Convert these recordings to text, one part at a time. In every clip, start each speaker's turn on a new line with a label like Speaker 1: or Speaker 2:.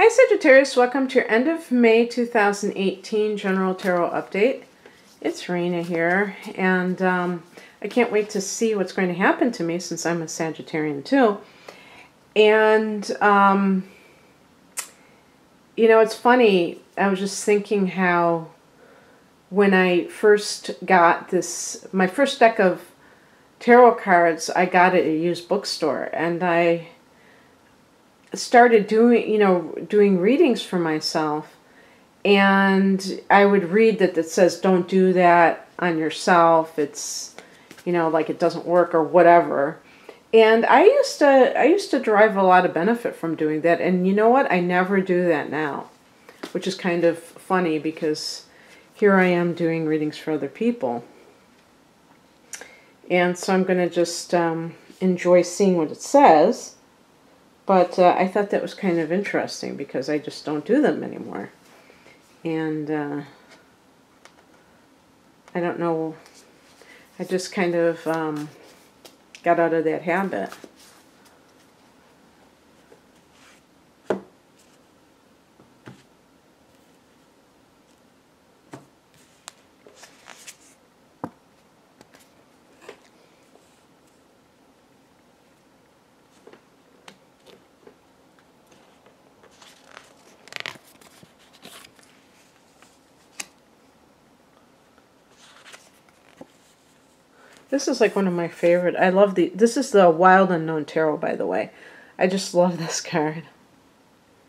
Speaker 1: Hi Sagittarius, welcome to your end of May 2018 General Tarot Update. It's Rena here, and I can't wait to see what's going to happen to me since I'm a Sagittarian too. And, you know, it's funny, I was just thinking how when I first got this, my first deck of tarot cards, I got it at a used bookstore, and I started doing readings for myself, and I would read that says don't do that on yourself, it's, you know, like it doesn't work or whatever. And I used to derive a lot of benefit from doing that, and you know what, I never do that now, which is kind of funny because here I am doing readings for other people. And so I'm going to just enjoy seeing what it says. But I thought that was kind of interesting because I just don't do them anymore. And I don't know, I just kind of got out of that habit. This is like one of my favorite. I love this is the Wild Unknown Tarot, by the way. I just love this card.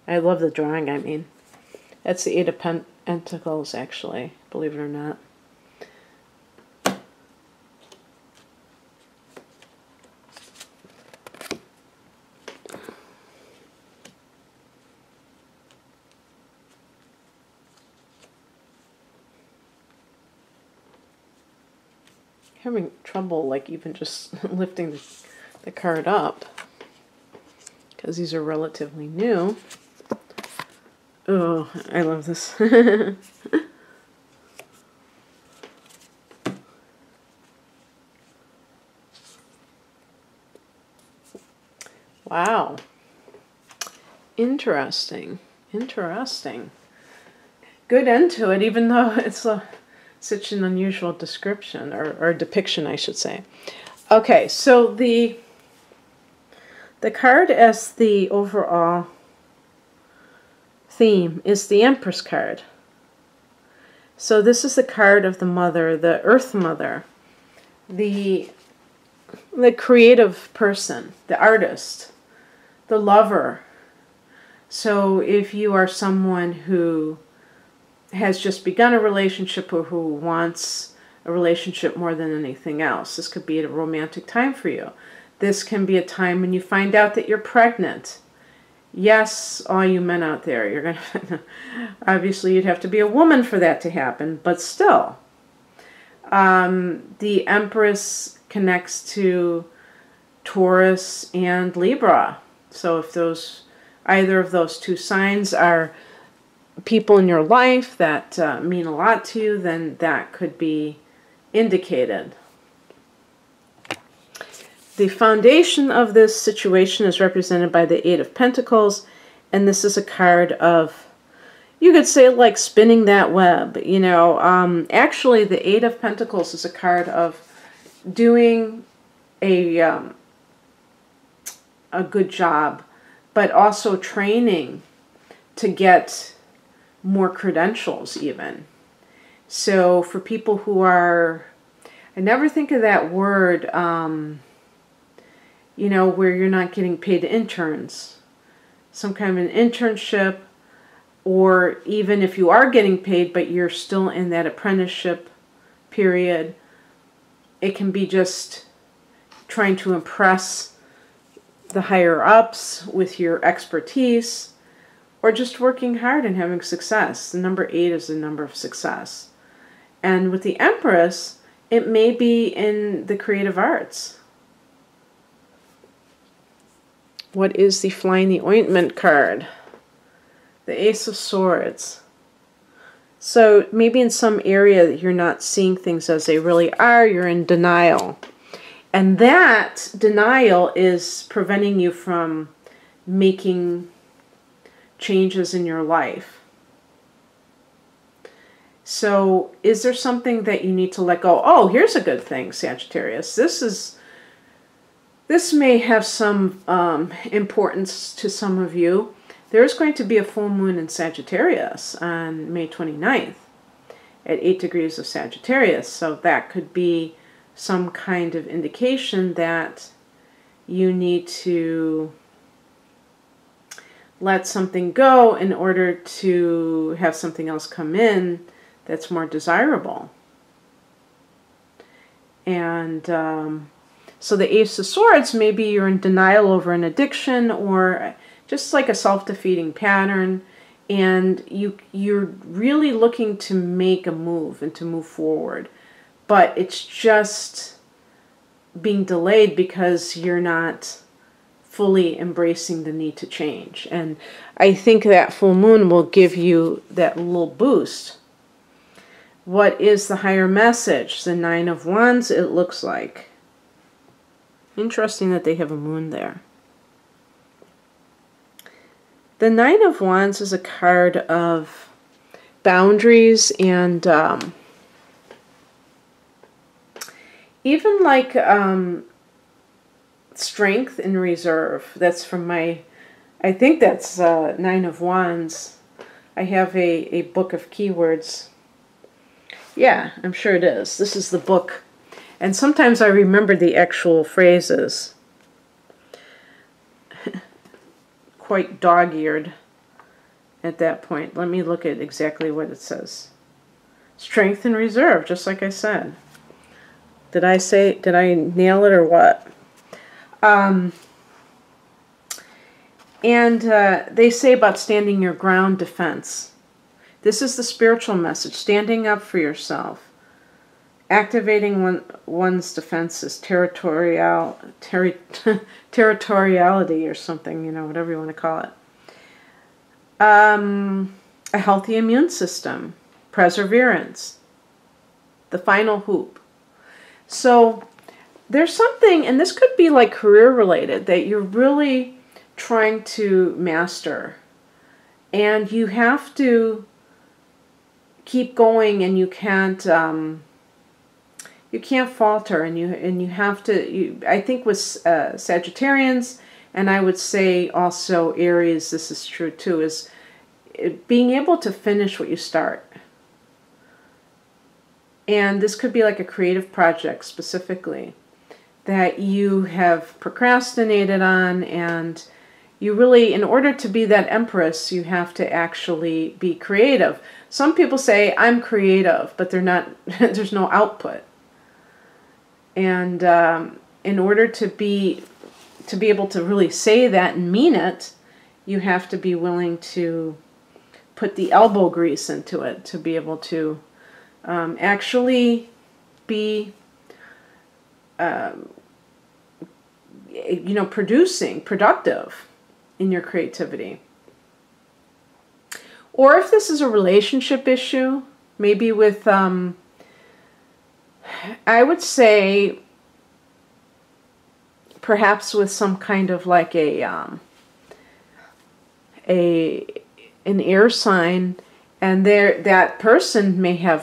Speaker 1: I love the drawing, I mean. That's the Eight of Pentacles, actually, believe it or not. Having trouble like even just lifting the card up because these are relatively new. Oh, I love this. Wow. Interesting. Interesting. Good end to it, even though it's such an unusual description, or depiction, I should say. Okay, so the card as the overall theme is the Empress card. So this is the card of the mother, the Earth Mother, the creative person, the artist, the lover. So if you are someone who has just begun a relationship or who wants a relationship more than anything else, this could be a romantic time for you. This can be a time when you find out that you're pregnant. Yes, all you men out there, you're gonna obviously you'd have to be a woman for that to happen, but still. The Empress connects to Taurus and Libra. So if either of those two signs are people in your life that mean a lot to you, then that could be indicated. The foundation of this situation is represented by the Eight of Pentacles, and this is a card of, you could say, like spinning that web. You know, actually the Eight of Pentacles is a card of doing a good job, but also training to get more credentials even. So for people who are, I never think of that word, you know, where you're not getting paid, interns. Some kind of an internship, or even if you are getting paid but you're still in that apprenticeship period, it can be just trying to impress the higher ups with your expertise, or just working hard and having success. The number 8 is the number of success. And with the Empress, it may be in the creative arts. What is the Fly in the Ointment card? The Ace of Swords. So maybe in some area that you're not seeing things as they really are, you're in denial. And that denial is preventing you from making changes in your life. So is there something that you need to let go? Oh, here's a good thing, Sagittarius. This may have some importance to some of you. There's going to be a full moon in Sagittarius on May 29th at 8 degrees of Sagittarius. So that could be some kind of indication that you need to let something go in order to have something else come in that's more desirable. And so the Ace of Swords, maybe you're in denial over an addiction or just like a self-defeating pattern, and you're really looking to make a move and to move forward, but it's just being delayed because you're not fully embracing the need to change. And I think that full moon will give you that little boost. What is the higher message? The Nine of Wands, it looks like. Interesting that they have a moon there. The Nine of Wands is a card of boundaries and even like strength and reserve. That's from my, I think that's Nine of Wands. I have a book of keywords. Yeah, I'm sure it is. This is the book. And sometimes I remember the actual phrases. Quite dog-eared at that point. Let me look at exactly what it says. Strength and reserve, just like I said. Did I nail it or what? And they say about standing your ground, defense. This is the spiritual message, standing up for yourself. Activating one's defenses, territoriality or something, you know, whatever you want to call it. A healthy immune system, perseverance, the final hoop. So there's something, and this could be like career related, that you're really trying to master. And you have to keep going, and you can't falter, and you have to. I think with Sagittarians, and I would say also Aries, this is true too, is being able to finish what you start. And this could be like a creative project specifically that you have procrastinated on, and you really, in order to be that empress, you have to actually be creative. Some people say, I'm creative, but they're not, there's no output. And in order to be able to really say that and mean it, you have to be willing to put the elbow grease into it to be able to actually be, productive in your creativity. Or if this is a relationship issue, maybe with, I would say, perhaps with some kind of like an air sign, and that person may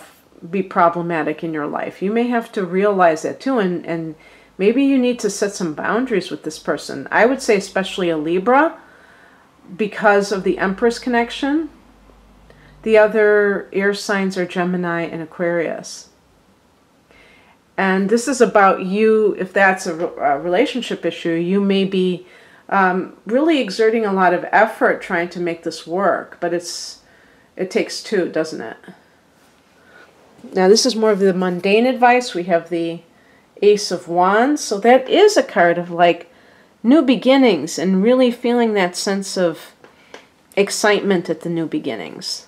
Speaker 1: be problematic in your life. You may have to realize that too, and maybe you need to set some boundaries with this person. I would say especially a Libra, because of the Empress connection. The other air signs are Gemini and Aquarius. And this is about you, if that's a relationship issue, you may be really exerting a lot of effort trying to make this work, but it takes two, doesn't it? Now this is more of the mundane advice. We have the Ace of Wands, so that is a card of like new beginnings and really feeling that sense of excitement at the new beginnings.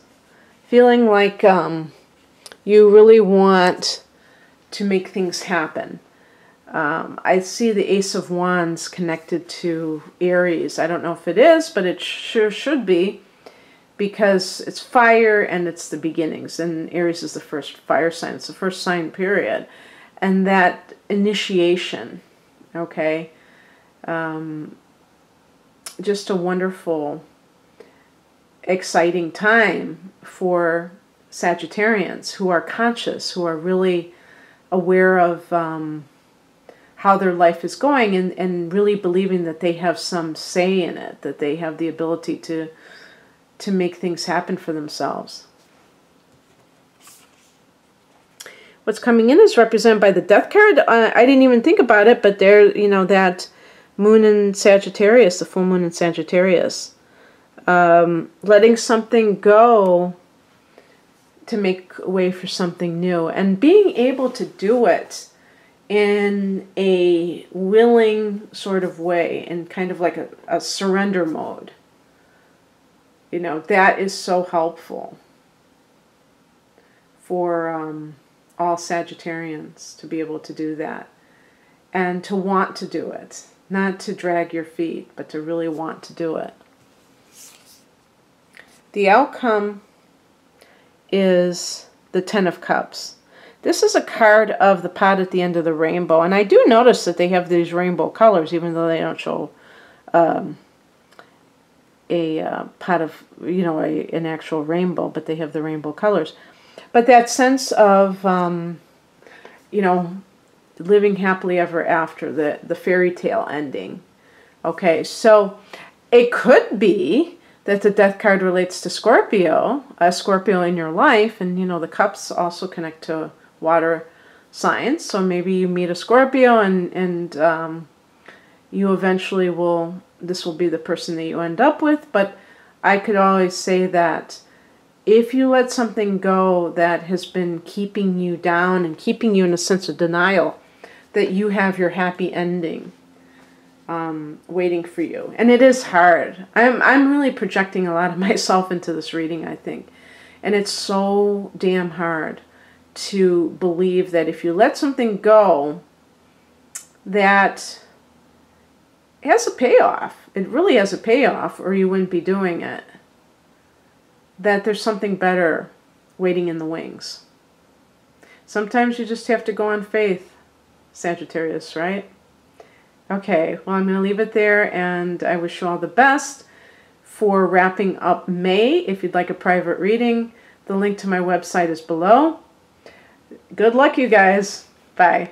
Speaker 1: Feeling like you really want to make things happen. I see the Ace of Wands connected to Aries. I don't know if it is, but it sure should be, because it's fire and it's the beginnings. And Aries is the first fire sign. It's the first sign, period. And that initiation, okay? Just a wonderful exciting time for Sagittarians who are conscious, who are really aware of how their life is going, and really believing that they have some say in it, that they have the ability to make things happen for themselves. What's coming in is represented by the Death card. I didn't even think about it, but there, you know, that moon in Sagittarius, the full moon in Sagittarius. Letting something go to make way for something new, and being able to do it in a willing sort of way, in kind of like a surrender mode. You know, that is so helpful for all Sagittarians to be able to do that, and to want to do it, not to drag your feet, but to really want to do it. The outcome is the Ten of Cups. This is a card of the pot at the end of the rainbow, and I do notice that they have these rainbow colors, even though they don't show a pot of, you know, an actual rainbow, but they have the rainbow colors. But that sense of, you know, living happily ever after, the fairy tale ending. Okay, so it could be that the Death card relates to Scorpio, a Scorpio in your life, and, you know, the cups also connect to water signs. So maybe you meet a Scorpio, and you eventually this will be the person that you end up with. But I could always say that if you let something go that has been keeping you down and keeping you in a sense of denial, that you have your happy ending waiting for you. And it is hard. I'm really projecting a lot of myself into this reading, I think. And it's so damn hard to believe that if you let something go, that has a payoff. It really has a payoff, or you wouldn't be doing it. That there's something better waiting in the wings. Sometimes you just have to go on faith, Sagittarius, right? Okay, well, I'm going to leave it there, and I wish you all the best for wrapping up May. If you'd like a private reading, the link to my website is below. Good luck, you guys. Bye.